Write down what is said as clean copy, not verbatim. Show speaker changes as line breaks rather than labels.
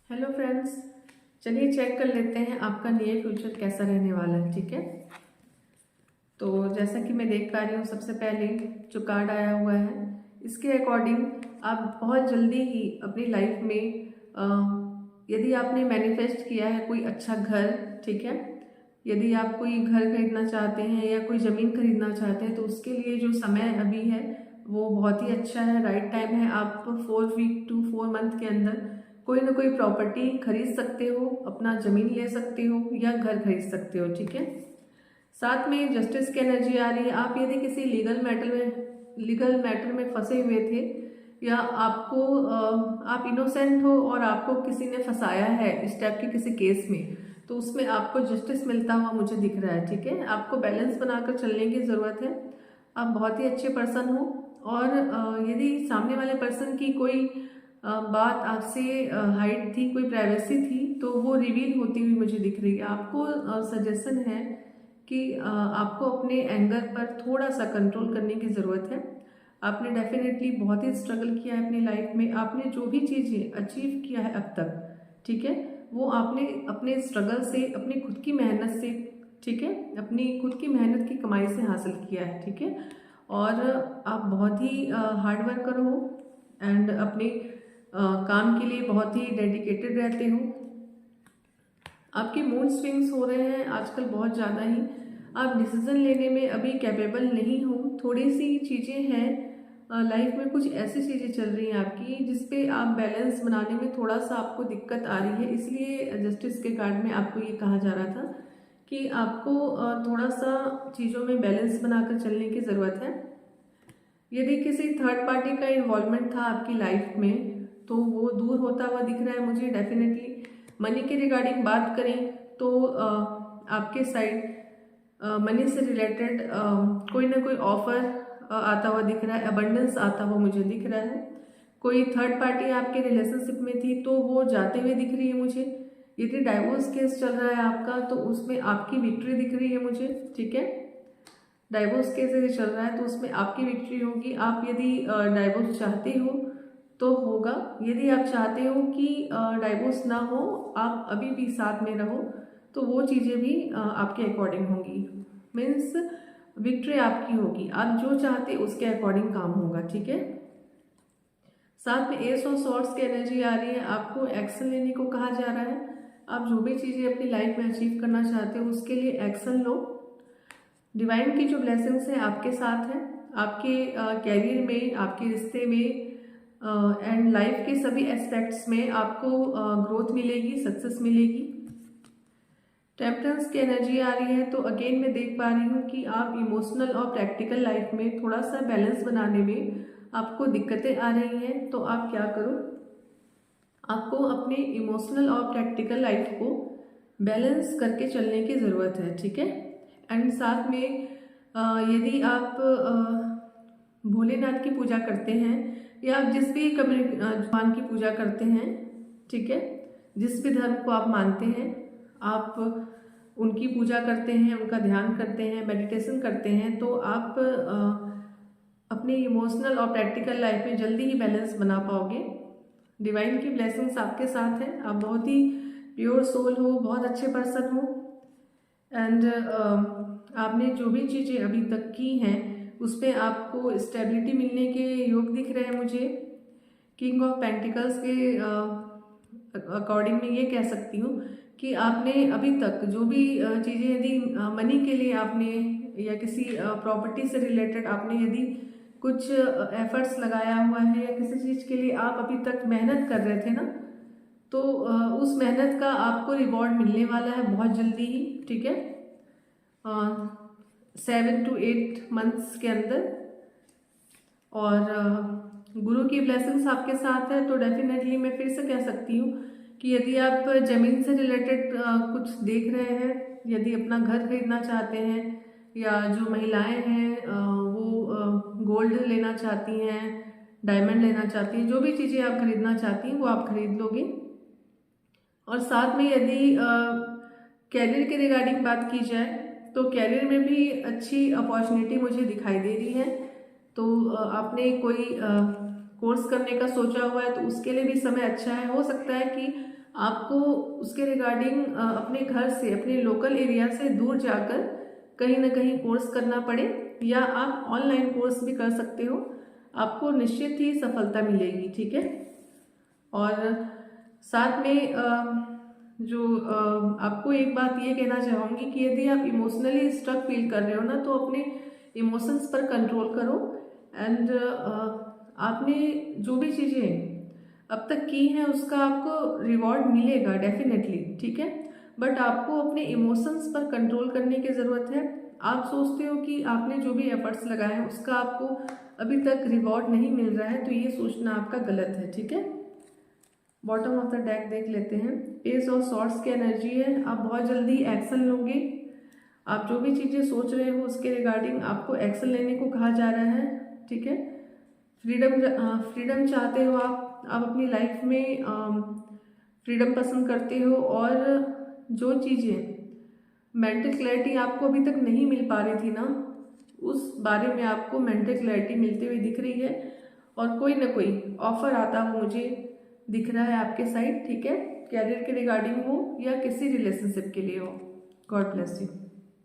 Hello friends, चलिए check कर लेते हैं आपका नियर फ्यूचर कैसा रहने वाला है। ठीक है, तो जैसा कि मैं देख पा रही हूँ, सबसे पहले जो कार्ड आया हुआ है इसके अकॉर्डिंग आप बहुत जल्दी ही अपनी लाइफ में यदि आपने मैनिफेस्ट किया है कोई अच्छा घर, ठीक है, यदि आप कोई घर खरीदना चाहते हैं या कोई ज़मीन खरीदना चाहते हैं तो उसके लिए जो समय अभी है वो बहुत ही अच्छा है, राइट टाइम है। आप 4 वीक टू 4 मंथ के अंदर कोई ना कोई प्रॉपर्टी खरीद सकते हो, अपना ज़मीन ले सकते हो या घर खरीद सकते हो। ठीक है, साथ में जस्टिस की एनर्जी आ रही है। आप यदि किसी लीगल मैटर में फंसे हुए थे या आपको आप इनोसेंट हो और आपको किसी ने फंसाया है इस टाइप के किसी केस में, तो उसमें आपको जस्टिस मिलता हुआ मुझे दिख रहा है। ठीक है, आपको बैलेंस बनाकर चलने की ज़रूरत है। आप बहुत ही अच्छे पर्सन हो और यदि सामने वाले पर्सन की कोई बात आपसे हाइड थी, कोई प्राइवेसी थी, तो वो रिवील होती हुई मुझे दिख रही है। आपको सजेशन है कि आपको अपने एंगर पर थोड़ा सा कंट्रोल करने की ज़रूरत है। आपने डेफिनेटली बहुत ही स्ट्रगल किया है अपनी लाइफ में। आपने जो भी चीज़ें अचीव किया है अब तक, ठीक है, वो आपने अपने स्ट्रगल से, अपनी खुद की मेहनत से, ठीक है, अपनी खुद की मेहनत की कमाई से हासिल किया है। ठीक है, और आप बहुत ही हार्ड वर्कर हो एंड अपने काम के लिए बहुत ही डेडिकेटेड रहते हो। आपके मूड स्विंग्स हो रहे हैं आजकल बहुत ज़्यादा ही। आप डिसीजन लेने में अभी कैपेबल नहीं हो। थोड़ी सी चीज़ें हैं लाइफ में, कुछ ऐसी चीज़ें चल रही हैं आपकी जिस पे आप बैलेंस बनाने में थोड़ा सा आपको दिक्कत आ रही है। इसलिए जस्टिस के कार्ड में आपको ये कहा जा रहा था कि आपको थोड़ा सा चीज़ों में बैलेंस बनाकर चलने की ज़रूरत है। यदि किसी थर्ड पार्टी का इन्वॉल्वमेंट था आपकी लाइफ में तो वो दूर होता हुआ दिख रहा है मुझे डेफिनेटली। मनी के रिगार्डिंग बात करें तो आपके साइड मनी से रिलेटेड कोई ना कोई ऑफर आता हुआ दिख रहा है, अबंडेंस आता हुआ मुझे दिख रहा है। कोई थर्ड पार्टी आपके रिलेशनशिप में थी तो वो जाते हुए दिख रही है मुझे। यदि डाइवोर्स केस चल रहा है आपका तो उसमें आपकी विक्ट्री दिख रही है मुझे। ठीक है, डाइवोर्स केस यदि चल रहा है तो उसमें आपकी विक्ट्री होगी। आप यदि डाइवोर्स चाहते हो तो होगा, यदि आप चाहते हो कि डाइवोर्स ना हो, आप अभी भी साथ में रहो, तो वो चीज़ें भी आपके अकॉर्डिंग होंगी। मीन्स विक्ट्री आपकी होगी, आप जो चाहते उसके अकॉर्डिंग काम होगा। ठीक है, साथ में एस ऑफ सॉर्ड्स की एनर्जी आ रही है। आपको एक्शन लेने को कहा जा रहा है। आप जो भी चीज़ें अपनी लाइफ में अचीव करना चाहते हो उसके लिए एक्शन लो। डिवाइन की जो ब्लेसिंग्स है आपके साथ है, आपके कैरियर में, आपके रिश्ते में एंड लाइफ के सभी एस्पेक्ट्स में आपको ग्रोथ मिलेगी, सक्सेस मिलेगी। टेम्परेंस की एनर्जी आ रही है। तो अगेन मैं देख पा रही हूँ कि आप इमोशनल और प्रैक्टिकल लाइफ में थोड़ा सा बैलेंस बनाने में आपको दिक्कतें आ रही हैं। तो आप क्या करो, आपको अपने इमोशनल और प्रैक्टिकल लाइफ को बैलेंस करके चलने की ज़रूरत है। ठीक है, एंड साथ में यदि आप भोलेनाथ की पूजा करते हैं या आप जिस भी भगवान की पूजा करते हैं, ठीक है, जिस भी धर्म को आप मानते हैं, आप उनकी पूजा करते हैं, उनका ध्यान करते हैं, मेडिटेशन करते हैं, तो आप अपने इमोशनल और प्रैक्टिकल लाइफ में जल्दी ही बैलेंस बना पाओगे। डिवाइन की ब्लेसिंग्स आपके साथ है। आप बहुत ही प्योर सोल हो, बहुत अच्छे पर्सन हो एंड आपने जो भी चीज़ें अभी तक की हैं उसमें आपको स्टेबिलिटी मिलने के योग दिख रहे हैं मुझे। किंग ऑफ पेंटिकल्स के अकॉर्डिंग मैं ये कह सकती हूँ कि आपने अभी तक जो भी चीज़ें, यदि मनी के लिए आपने या किसी प्रॉपर्टी से रिलेटेड आपने यदि कुछ एफर्ट्स लगाया हुआ है या किसी चीज़ के लिए आप अभी तक मेहनत कर रहे थे ना, तो उस मेहनत का आपको रिवॉर्ड मिलने वाला है बहुत जल्दी ही। ठीक है, 7 to 8 मंथ्स के अंदर। और गुरु की ब्लेसिंग्स आपके साथ है। तो डेफिनेटली मैं फिर से कह सकती हूँ कि यदि आप ज़मीन से रिलेटेड कुछ देख रहे हैं, यदि अपना घर खरीदना चाहते हैं या जो महिलाएं हैं वो गोल्ड लेना चाहती हैं, डायमंड लेना चाहती हैं, जो भी चीज़ें आप खरीदना चाहती हैं वो आप खरीद लोगे। और साथ में यदि कैरियर के रिगार्डिंग बात की जाए तो कैरियर में भी अच्छी अपॉर्चुनिटी मुझे दिखाई दे रही है। तो आपने कोर्स करने का सोचा हुआ है तो उसके लिए भी समय अच्छा है। हो सकता है कि आपको उसके रिगार्डिंग अपने घर से, अपने लोकल एरिया से दूर जाकर कहीं ना कहीं कोर्स करना पड़े, या आप ऑनलाइन कोर्स भी कर सकते हो, आपको निश्चित ही सफलता मिलेगी। ठीक है। और साथ में आपको एक बात ये कहना चाहूँगी कि यदि आप इमोशनली स्ट्रक फील कर रहे हो ना, तो अपने इमोशंस पर कंट्रोल करो। एंड आपने जो भी चीज़ें अब तक की हैं उसका आपको रिवॉर्ड मिलेगा डेफिनेटली। ठीक है। बट आपको अपने इमोशंस पर कंट्रोल करने की ज़रूरत है। आप सोचते हो कि आपने जो भी एफर्ट्स लगाए हैं उसका आपको अभी तक रिवॉर्ड नहीं मिल रहा है, तो ये सोचना आपका गलत है। ठीक है। बॉटम ऑफ द डेक देख लेते हैं। एस ऑफ सॉर्ड्स की एनर्जी है। आप बहुत जल्दी एक्शन लोगे। आप जो भी चीज़ें सोच रहे हो उसके रिगार्डिंग आपको एक्शन लेने को कहा जा रहा है। ठीक है। फ्रीडम चाहते हो आप अपनी लाइफ में फ्रीडम पसंद करते हो, और जो चीज़ें मेंटल क्लैरिटी आपको अभी तक नहीं मिल पा रही थी ना, उस बारे में आपको मेंटल क्लैरिटी मिलती हुई दिख रही है, और कोई ना कोई ऑफर आता हुआ मुझे दिख रहा है आपके साइड। ठीक है। कैरियर के रिगार्डिंग हो या किसी रिलेशनशिप के लिए हो। God bless you.